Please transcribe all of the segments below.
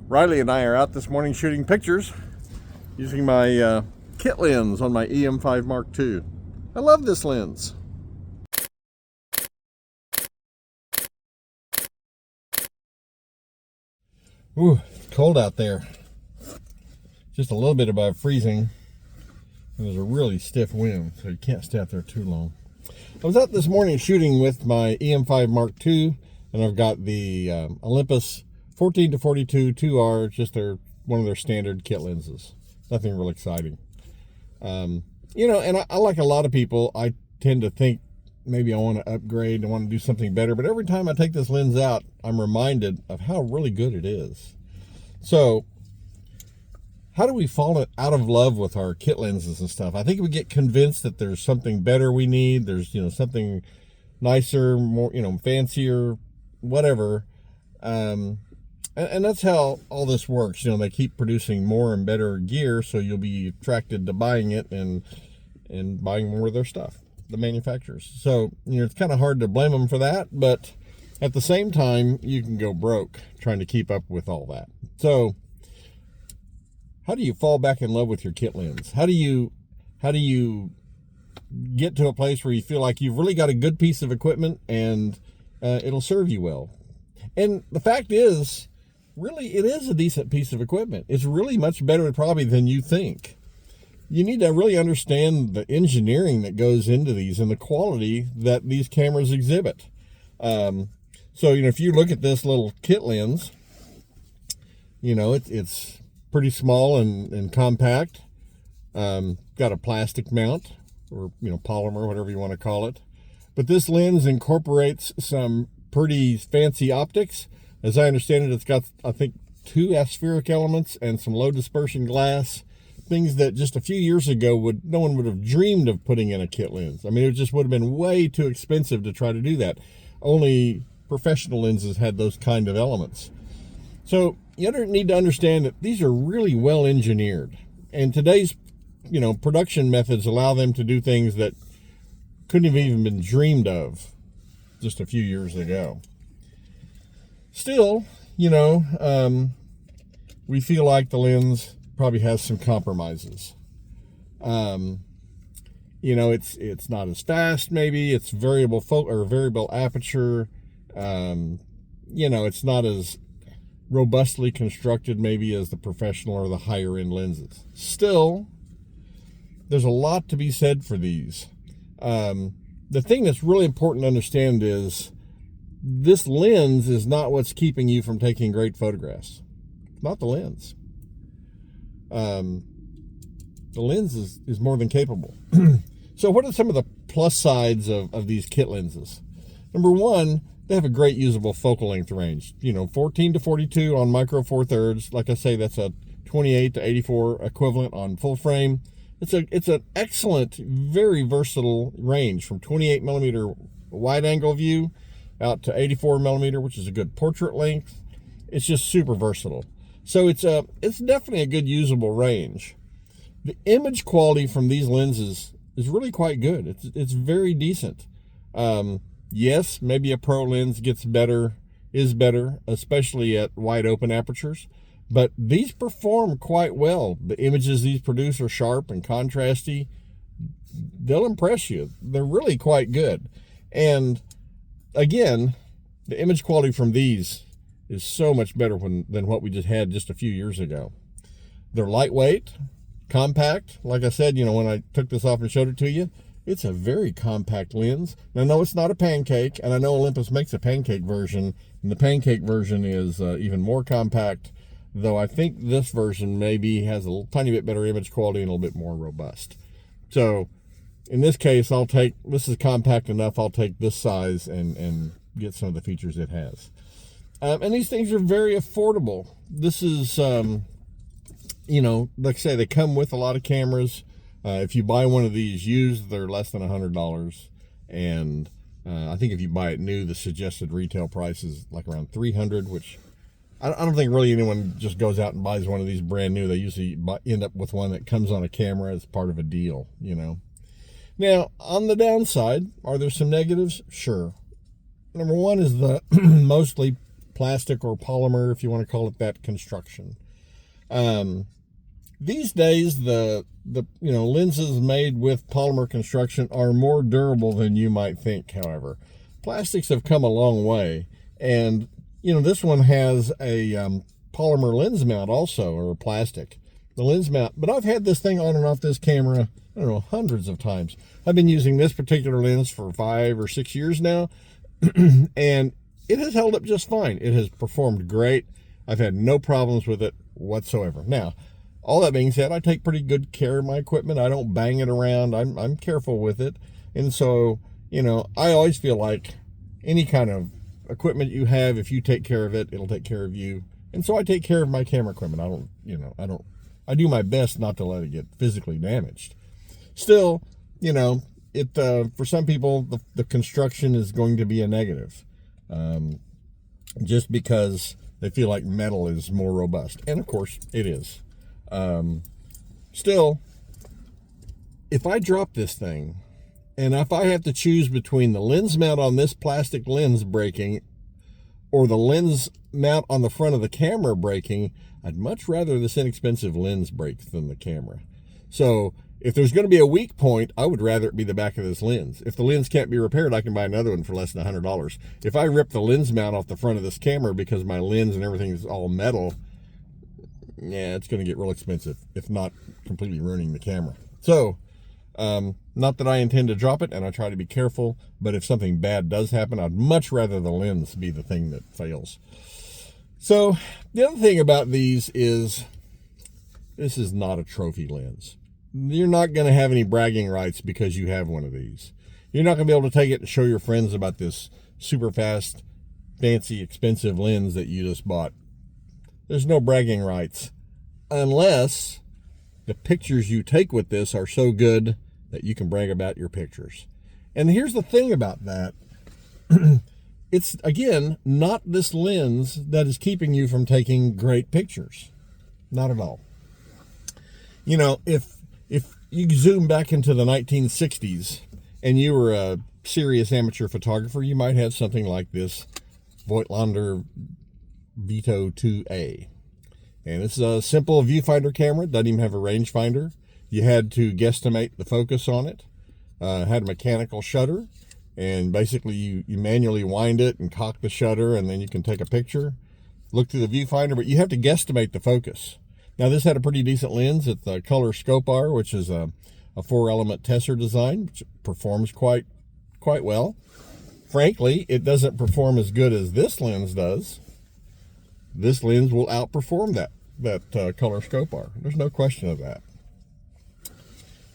Riley and I are out this morning shooting pictures using my kit lens on my EM5 Mark II. I love this lens. Ooh, it's cold out there. Just a little bit above freezing. And there's a really stiff wind, so you can't stay out there too long. I was out this morning shooting with my EM5 Mark II, and I've got the Olympus 14-42 2R, just one of their standard kit lenses. Nothing real exciting. And I like a lot of people, I tend to think maybe I want to upgrade and want to do something better, but every time I take this lens out, I'm reminded of how really good it is. So, how do we fall out of love with our kit lenses and stuff? I think we get convinced that there's something better we need. There's, something nicer, more, fancier, whatever. And that's how all this works. They keep producing more and better gear, so you'll be attracted to buying it and buying more of their stuff, the manufacturers. So, it's kind of hard to blame them for that, but at the same time, you can go broke trying to keep up with all that. So, how do you fall back in love with your kit lens? How do you get to a place where you feel like you've really got a good piece of equipment and it'll serve you well? And the fact is, really, it is a decent piece of equipment. It's really much better probably than you think. You need to really understand the engineering that goes into these and the quality that these cameras exhibit. So, if you look at this little kit lens, it's pretty small and compact. Got a plastic mount or, polymer, whatever you want to call it. But this lens incorporates some pretty fancy optics. As I understand it, it's got, I think, 2 aspheric elements and some low dispersion glass, things that just a few years ago no one would have dreamed of putting in a kit lens. I mean, it just would have been way too expensive to try to do that. Only professional lenses had those kind of elements. So you need to understand that these are really well engineered, and today's production methods allow them to do things that couldn't have even been dreamed of just a few years ago. Still, we feel like the lens probably has some compromises. It's not as fast, maybe. It's variable aperture. It's not as robustly constructed maybe as the professional or the higher end lenses. Still, there's a lot to be said for these. The thing that's really important to understand is this lens is not what's keeping you from taking great photographs. Not the lens. The lens is more than capable. So what are some of the plus sides of these kit lenses? Number one, they have a great usable focal length range. 14-42 on micro four thirds. Like I say, that's a 28-84 equivalent on full frame. It's an excellent, very versatile range from 28 millimeter wide angle view out to 84 millimeter, which is a good portrait length. It's just super versatile. So it's definitely a good usable range. The image quality from these lenses is really quite good. It's very decent. Yes, maybe a pro lens is better, especially at wide open apertures, but these perform quite well. The images these produce are sharp and contrasty. They'll impress you. They're really quite good. And again, the image quality from these is so much better than what we just had just a few years ago. They're lightweight, compact. Like I said, when I took this off and showed it to you, it's a very compact lens. And I know it's not a pancake, and I know Olympus makes a pancake version, and the pancake version is even more compact, though I think this version maybe has a tiny bit better image quality and a little bit more robust. So in this case, this is compact enough, I'll take this size and get some of the features it has. And these things are very affordable. This is, like I say, they come with a lot of cameras. If you buy one of these used, they're less than $100. And I think if you buy it new, the suggested retail price is like around $300, which I don't think really anyone just goes out and buys one of these brand new. They usually end up with one that comes on a camera as part of a deal, Now, on the downside, are there some negatives? Sure. Number one is the mostly plastic or polymer, if you want to call it that, construction. These days, the lenses made with polymer construction are more durable than you might think. However, plastics have come a long way, and this one has a polymer lens mount also, or plastic, the lens mount. But I've had this thing on and off this camera, I don't know, hundreds of times. I've been using this particular lens for 5 or 6 years now, and it has held up just fine. It has performed great. I've had no problems with it whatsoever. Now, all that being said, I take pretty good care of my equipment. I don't bang it around. I'm careful with it. And so, I always feel like any kind of equipment you have, if you take care of it, it'll take care of you. And so I take care of my camera equipment. I do my best not to let it get physically damaged. Still, for some people, the construction is going to be a negative. Just because they feel like metal is more robust. And of course it is. Still, if I drop this thing, and if I have to choose between the lens mount on this plastic lens breaking or the lens mount on the front of the camera breaking, I'd much rather this inexpensive lens break than the camera. So if there's going to be a weak point, I would rather it be the back of this lens. If the lens can't be repaired, I can buy another one for less than $100. If I rip the lens mount off the front of this camera because my lens and everything is all metal, yeah, it's going to get real expensive, if not completely ruining the camera. So, not that I intend to drop it, and I try to be careful, but if something bad does happen, I'd much rather the lens be the thing that fails. So, the other thing about these is, this is not a trophy lens. You're not going to have any bragging rights because you have one of these. You're not going to be able to take it and show your friends about this super fast, fancy, expensive lens that you just bought. There's no bragging rights unless the pictures you take with this are so good that you can brag about your pictures. And here's the thing about that. It's, again, not this lens that is keeping you from taking great pictures. Not at all. If you zoom back into the 1960s and you were a serious amateur photographer, you might have something like this Voigtlander Vito 2A. And this is a simple viewfinder camera. It doesn't even have a rangefinder. You had to guesstimate the focus on it. Had a mechanical shutter, and basically you manually wind it and cock the shutter, and then you can take a picture, look through the viewfinder, but you have to guesstimate the focus. Now, this had a pretty decent lens. It's the Color Scopar, which is a 4-element Tessar design, which performs quite well. Frankly, it doesn't perform as good as this lens does. This lens will outperform that Color Scopar. There's no question of that.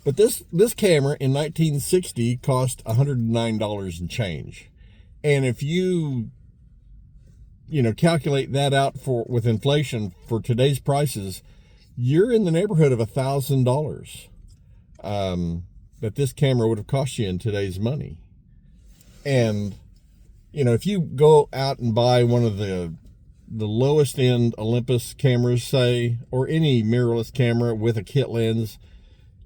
But this camera in 1960 cost $109 and change. And if you calculate that out with inflation for today's prices, you're in the neighborhood of $1,000 that this camera would have cost you in today's money. And, if you go out and buy one of the lowest end Olympus cameras, say, or any mirrorless camera with a kit lens,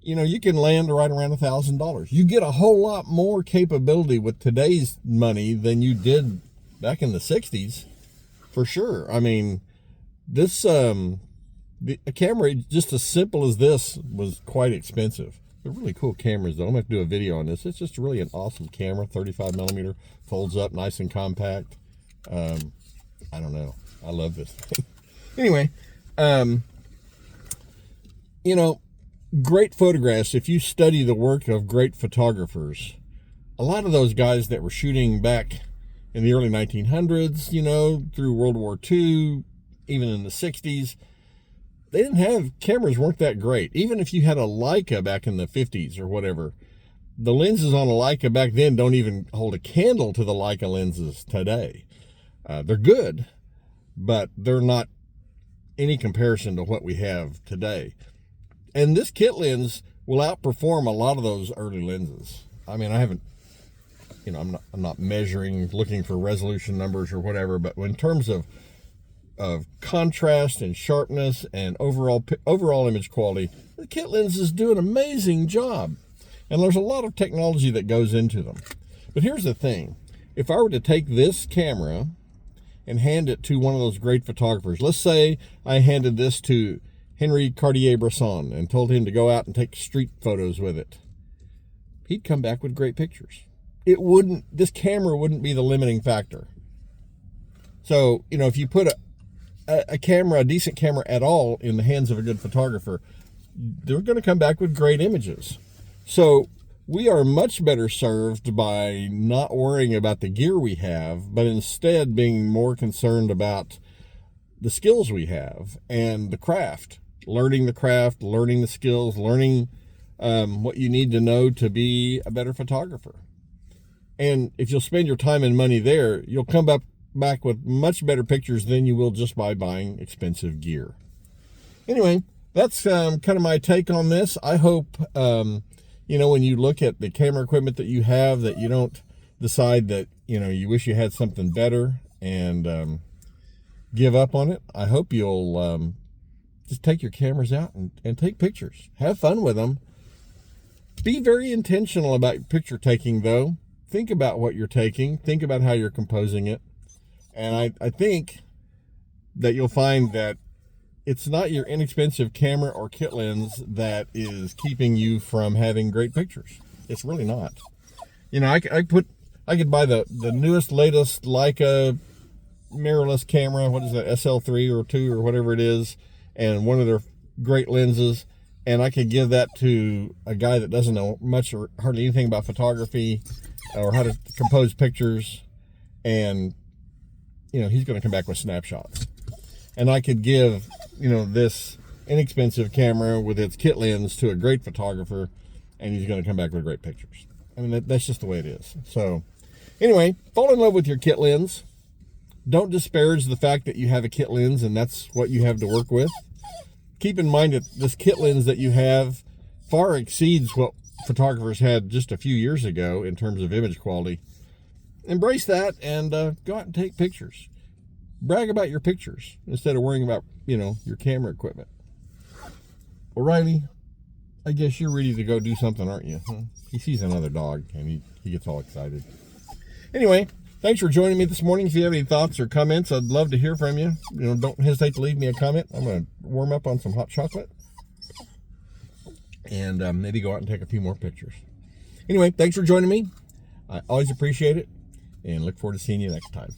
you can land right around $1,000. You get a whole lot more capability with today's money than you did back in the 60s, for sure. I mean, this a camera just as simple as this was quite expensive. They're really cool cameras, though. I'm going to do a video on this. It's just really an awesome camera. 35 millimeter, folds up nice and compact. I don't know. I love this thing. Anyway, great photographs. If you study the work of great photographers, a lot of those guys that were shooting back in the early 1900s, through World War II, even in the 60s, they didn't have, cameras weren't that great. Even if you had a Leica back in the 50s or whatever, the lenses on a Leica back then don't even hold a candle to the Leica lenses today. They're good, but they're not any comparison to what we have today. And this kit lens will outperform a lot of those early lenses. I mean, I haven't, I'm not measuring, looking for resolution numbers or whatever, but in terms of contrast and sharpness and overall image quality, the kit lenses do an amazing job. And there's a lot of technology that goes into them. But here's the thing. If I were to take this camera and hand it to one of those great photographers. Let's say I handed this to Henry Cartier-Bresson and told him to go out and take street photos with it. He'd come back with great pictures. This camera wouldn't be the limiting factor. So, if you put a decent camera at all in the hands of a good photographer, they're going to come back with great images. So we are much better served by not worrying about the gear we have, but instead being more concerned about the skills we have and the craft, learning the skills, learning what you need to know to be a better photographer. And if you'll spend your time and money there, you'll come back with much better pictures than you will just by buying expensive gear. Anyway, that's kind of my take on this. I hope, when you look at the camera equipment that you have, that you don't decide that, you wish you had something better and give up on it. I hope you'll just take your cameras out and take pictures. Have fun with them. Be very intentional about picture taking, though. Think about what you're taking. Think about how you're composing it. And I think that you'll find that it's not your inexpensive camera or kit lens that is keeping you from having great pictures. It's really not. I could buy the newest, latest Leica mirrorless camera. What is that, SL3 or 2 or whatever it is, and one of their great lenses, and I could give that to a guy that doesn't know much or hardly anything about photography or how to compose pictures, and he's going to come back with snapshots. And I could give this inexpensive camera with its kit lens to a great photographer, and he's going to come back with great pictures. I mean, that's just the way it is. So anyway, fall in love with your kit lens. Don't disparage the fact that you have a kit lens and that's what you have to work with. Keep in mind that this kit lens that you have far exceeds what photographers had just a few years ago in terms of image quality. Embrace that and go out and take pictures. Brag about your pictures instead of worrying about, your camera equipment. Well, Riley, I guess you're ready to go do something, aren't you? Huh? He sees another dog and he gets all excited. Anyway, thanks for joining me this morning. If you have any thoughts or comments, I'd love to hear from you. Don't hesitate to leave me a comment. I'm going to warm up on some hot chocolate and maybe go out and take a few more pictures. Anyway, thanks for joining me. I always appreciate it and look forward to seeing you next time.